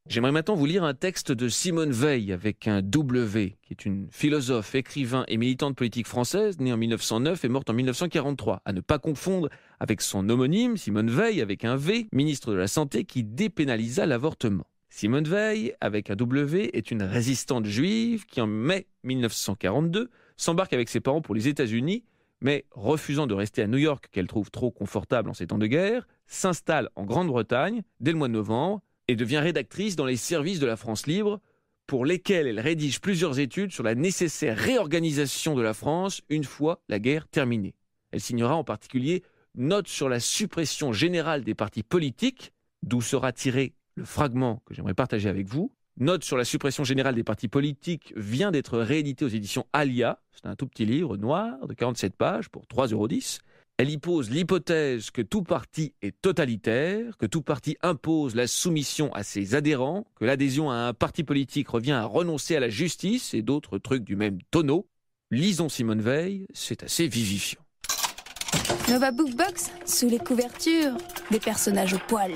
J'aimerais maintenant vous lire un texte de Simone Veil avec un W, qui est une philosophe, écrivain et militante politique française, née en 1909 et morte en 1943. À ne pas confondre avec son homonyme, Simone Veil, avec un V, ministre de la Santé, qui dépénalisa l'avortement. Simone Veil, avec un W, est une résistante juive qui, en mai 1942, s'embarque avec ses parents pour les États-Unis, mais refusant de rester à New York, qu'elle trouve trop confortable en ces temps de guerre, s'installe en Grande-Bretagne dès le mois de novembre et devient rédactrice dans les services de la France libre, pour lesquels elle rédige plusieurs études sur la nécessaire réorganisation de la France une fois la guerre terminée. Elle signera en particulier Note sur la suppression générale des partis politiques, d'où sera tiré le fragment que j'aimerais partager avec vous. Note sur la suppression générale des partis politiques vient d'être réédité aux éditions Alia. C'est un tout petit livre noir de 47 pages pour 3,10 €. Elle y pose l'hypothèse que tout parti est totalitaire, que tout parti impose la soumission à ses adhérents, que l'adhésion à un parti politique revient à renoncer à la justice et d'autres trucs du même tonneau. Lisons Simone Veil, c'est assez vivifiant. Nova Bookbox, sous les couvertures, des personnages au poil.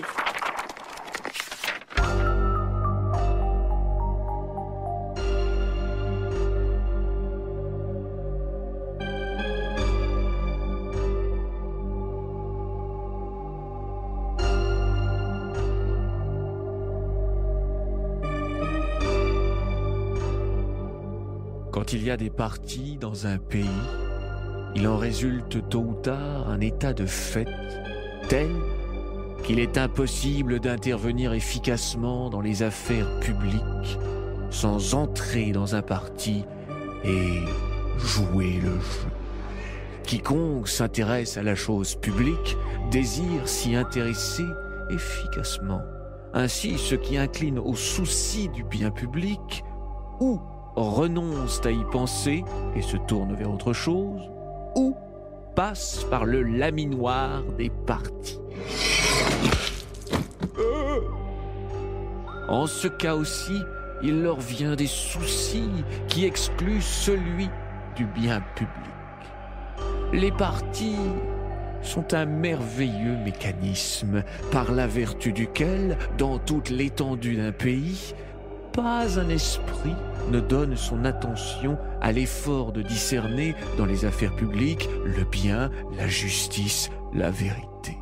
Quand il y a des partis dans un pays, il en résulte tôt ou tard un état de fait tel qu'il est impossible d'intervenir efficacement dans les affaires publiques sans entrer dans un parti et jouer le jeu. Quiconque s'intéresse à la chose publique désire s'y intéresser efficacement. Ainsi, ceux qui inclinent au souci du bien public ou renoncent à y penser et se tournent vers autre chose, ou passent par le laminoir des partis. En ce cas aussi, il leur vient des soucis qui excluent celui du bien public. Les partis sont un merveilleux mécanisme par la vertu duquel, dans toute l'étendue d'un pays, pas un esprit ne donne son attention à l'effort de discerner dans les affaires publiques le bien, la justice, la vérité.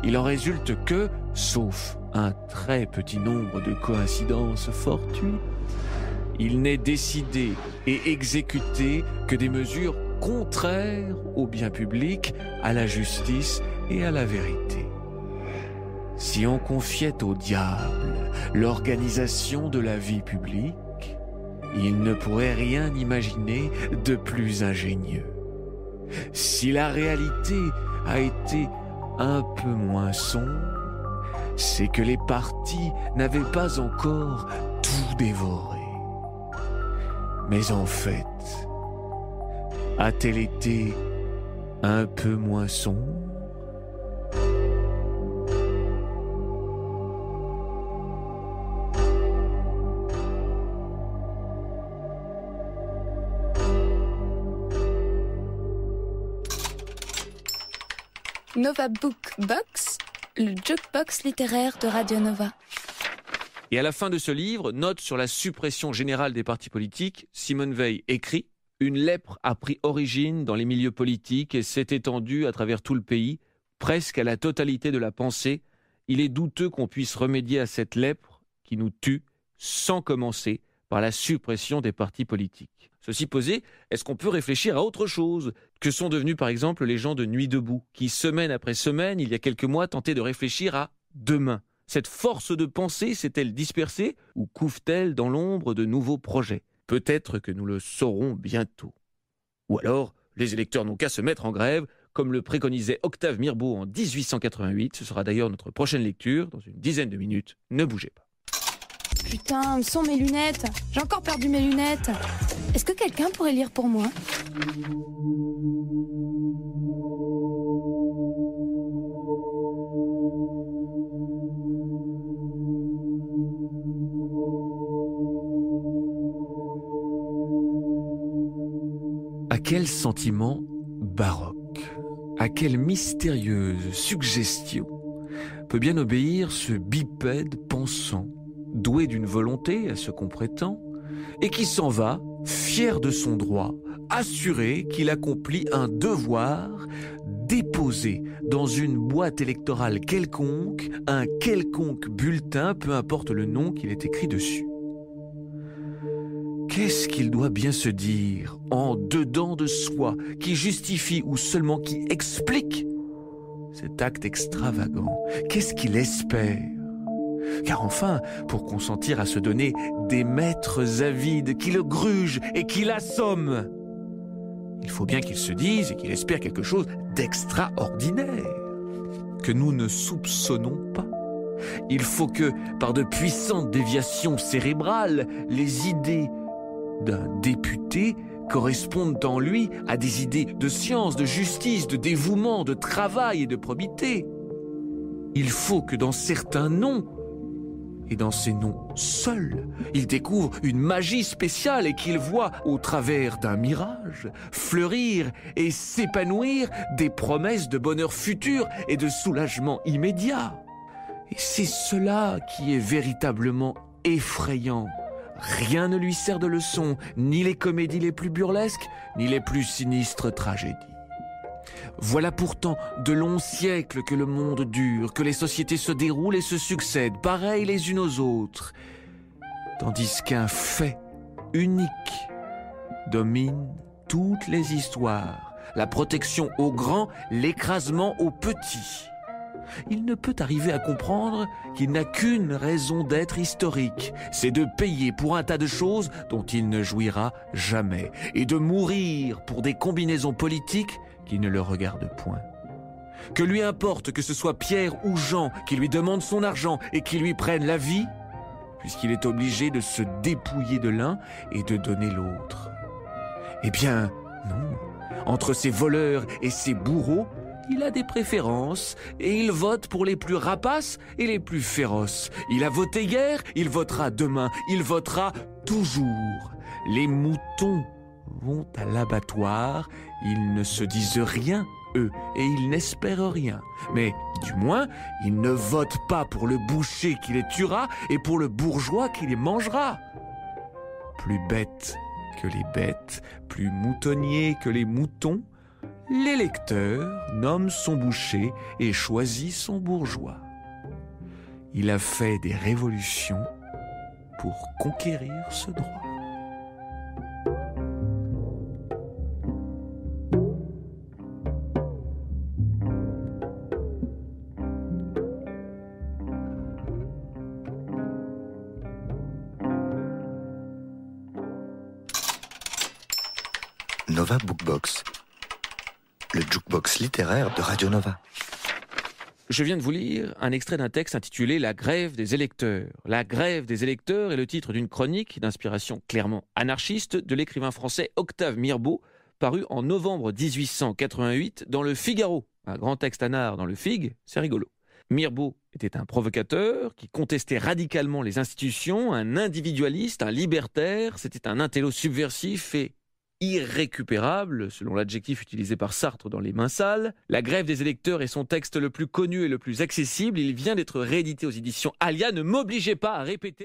Il en résulte que, sauf un très petit nombre de coïncidences fortuites, il n'est décidé et exécuté que des mesures contraires au bien public, à la justice et à la vérité. Si on confiait au diable l'organisation de la vie publique, il ne pourrait rien imaginer de plus ingénieux. Si la réalité a été un peu moins sombre, c'est que les partis n'avaient pas encore tout dévoré. Mais en fait, a-t-elle été un peu moins sombre ? Nova Bookbox, le jukebox littéraire de Radio Nova. Et à la fin de ce livre, Note sur la suppression générale des partis politiques, Simone Veil écrit « Une lèpre a pris origine dans les milieux politiques et s'est étendue à travers tout le pays, presque à la totalité de la pensée. Il est douteux qu'on puisse remédier à cette lèpre qui nous tue sans commencer par la suppression des partis politiques. » Ceci posé, est-ce qu'on peut réfléchir à autre chose que sont devenus par exemple les gens de Nuit debout, qui semaine après semaine, il y a quelques mois, tentaient de réfléchir à demain. Cette force de pensée s'est-elle dispersée ou couve-t-elle dans l'ombre de nouveaux projets ? Peut-être que nous le saurons bientôt. Ou alors, les électeurs n'ont qu'à se mettre en grève, comme le préconisait Octave Mirbeau en 1888. Ce sera d'ailleurs notre prochaine lecture, dans une dizaine de minutes. Ne bougez pas. Putain, où sont mes lunettes ? J'ai encore perdu mes lunettes. Est-ce que quelqu'un pourrait lire pour moi ? À quel sentiment baroque, à quelle mystérieuse suggestion peut bien obéir ce bipède pensant doué d'une volonté à ce qu'on prétend, et qui s'en va, fier de son droit, assuré qu'il accomplit un devoir, déposer dans une boîte électorale quelconque un quelconque bulletin, peu importe le nom qu'il est écrit dessus. Qu'est-ce qu'il doit bien se dire en dedans de soi qui justifie ou seulement qui explique cet acte extravagant? Qu'est-ce qu'il espère? Car enfin, pour consentir à se donner des maîtres avides qui le grugent et qui l'assomment, il faut bien qu'il se dise et qu'il espère quelque chose d'extraordinaire, que nous ne soupçonnons pas. Il faut que, par de puissantes déviations cérébrales, les idées d'un député correspondent en lui à des idées de science, de justice, de dévouement, de travail et de probité. Il faut que dans certains noms, et dans ces noms seuls, il découvre une magie spéciale et qu'il voit, au travers d'un mirage, fleurir et s'épanouir des promesses de bonheur futur et de soulagement immédiat. Et c'est cela qui est véritablement effrayant. Rien ne lui sert de leçon, ni les comédies les plus burlesques, ni les plus sinistres tragédies. Voilà pourtant de longs siècles que le monde dure, que les sociétés se déroulent et se succèdent, pareilles les unes aux autres, tandis qu'un fait unique domine toutes les histoires, la protection aux grands, l'écrasement aux petits. Il ne peut arriver à comprendre qu'il n'a qu'une raison d'être historique, c'est de payer pour un tas de choses dont il ne jouira jamais, et de mourir pour des combinaisons politiques qui ne le regardent point. Que lui importe que ce soit Pierre ou Jean qui lui demande son argent et qui lui prenne la vie, puisqu'il est obligé de se dépouiller de l'un et de donner l'autre. Eh bien, non. Entre ces voleurs et ces bourreaux, il a des préférences et il vote pour les plus rapaces et les plus féroces. Il a voté hier, il votera demain, il votera toujours. Les moutons vont à l'abattoir, ils ne se disent rien, eux, et ils n'espèrent rien. Mais, du moins, ils ne votent pas pour le boucher qui les tuera et pour le bourgeois qui les mangera. Plus bêtes que les bêtes, plus moutonniers que les moutons, l'électeur nomme son boucher et choisit son bourgeois. Il a fait des révolutions pour conquérir ce droit. Nova Bookbox, le jukebox littéraire de Radio Nova. Je viens de vous lire un extrait d'un texte intitulé « La grève des électeurs ». La grève des électeurs est le titre d'une chronique d'inspiration clairement anarchiste de l'écrivain français Octave Mirbeau, paru en novembre 1888 dans Le Figaro. Un grand texte anard dans le Fig, c'est rigolo. Mirbeau était un provocateur qui contestait radicalement les institutions, un individualiste, un libertaire. C'était un intello subversif et irrécupérable, selon l'adjectif utilisé par Sartre dans Les Mains sales. La grève des électeurs est son texte le plus connu et le plus accessible. Il vient d'être réédité aux éditions Alia. Ne m'obligez pas à répéter.